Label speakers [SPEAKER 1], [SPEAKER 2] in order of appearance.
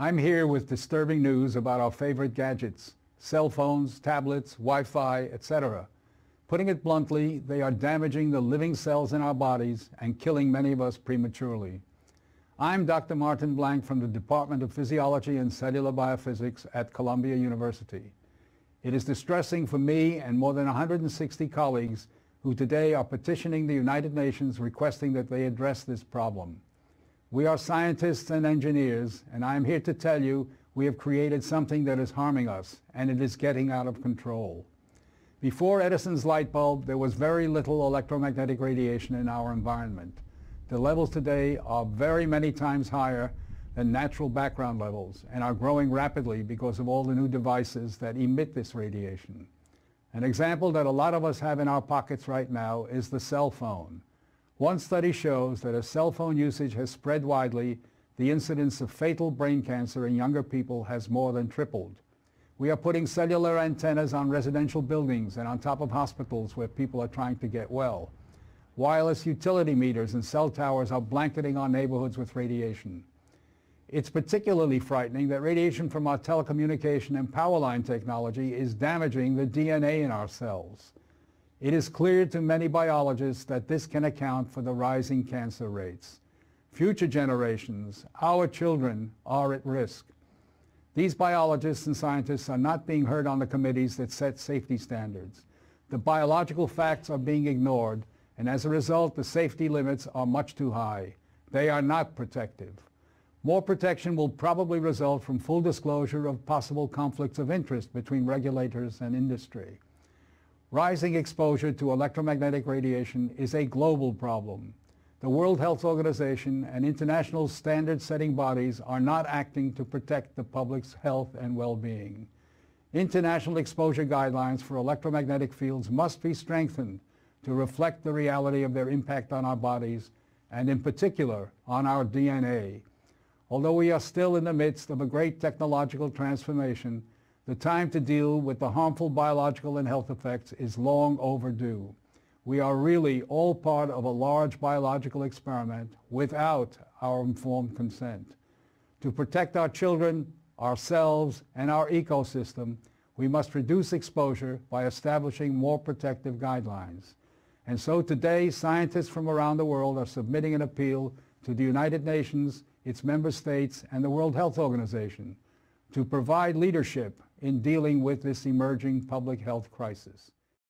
[SPEAKER 1] I'm here with disturbing news about our favorite gadgets, cell phones, tablets, Wi-Fi, etc. Putting it bluntly, they are damaging the living cells in our bodies and killing many of us prematurely. I'm Dr. Martin Blank from the Department of Physiology and Cellular Biophysics at Columbia University. It is distressing for me and more than 160 colleagues who today are petitioning the United Nations requesting that they address this problem. We are scientists and engineers, and I am here to tell you we have created something that is harming us, and it is getting out of control. Before Edison's light bulb, there was very little electromagnetic radiation in our environment. The levels today are very many times higher than natural background levels and are growing rapidly because of all the new devices that emit this radiation. An example that a lot of us have in our pockets right now is the cell phone. One study shows that as cell phone usage has spread widely, the incidence of fatal brain cancer in younger people has more than tripled. We are putting cellular antennas on residential buildings and on top of hospitals where people are trying to get well. Wireless utility meters and cell towers are blanketing our neighborhoods with radiation. It's particularly frightening that radiation from our telecommunication and power line technology is damaging the DNA in our cells. It is clear to many biologists that this can account for the rising cancer rates. Future generations, our children, are at risk. These biologists and scientists are not being heard on the committees that set safety standards. The biological facts are being ignored, and as a result, the safety limits are much too high. They are not protective. More protection will probably result from full disclosure of possible conflicts of interest between regulators and industry. Rising exposure to electromagnetic radiation is a global problem. The World Health Organization and international standard-setting bodies are not acting to protect the public's health and well-being. International exposure guidelines for electromagnetic fields must be strengthened to reflect the reality of their impact on our bodies and in particular on our DNA. Although we are still in the midst of a great technological transformation, the time to deal with the harmful biological and health effects is long overdue. We are really all part of a large biological experiment without our informed consent. To protect our children, ourselves, and our ecosystem, we must reduce exposure by establishing more protective guidelines. And so today, scientists from around the world are submitting an appeal to the United Nations, its member states, and the World Health Organization to provide leadership in dealing with this emerging public health crisis.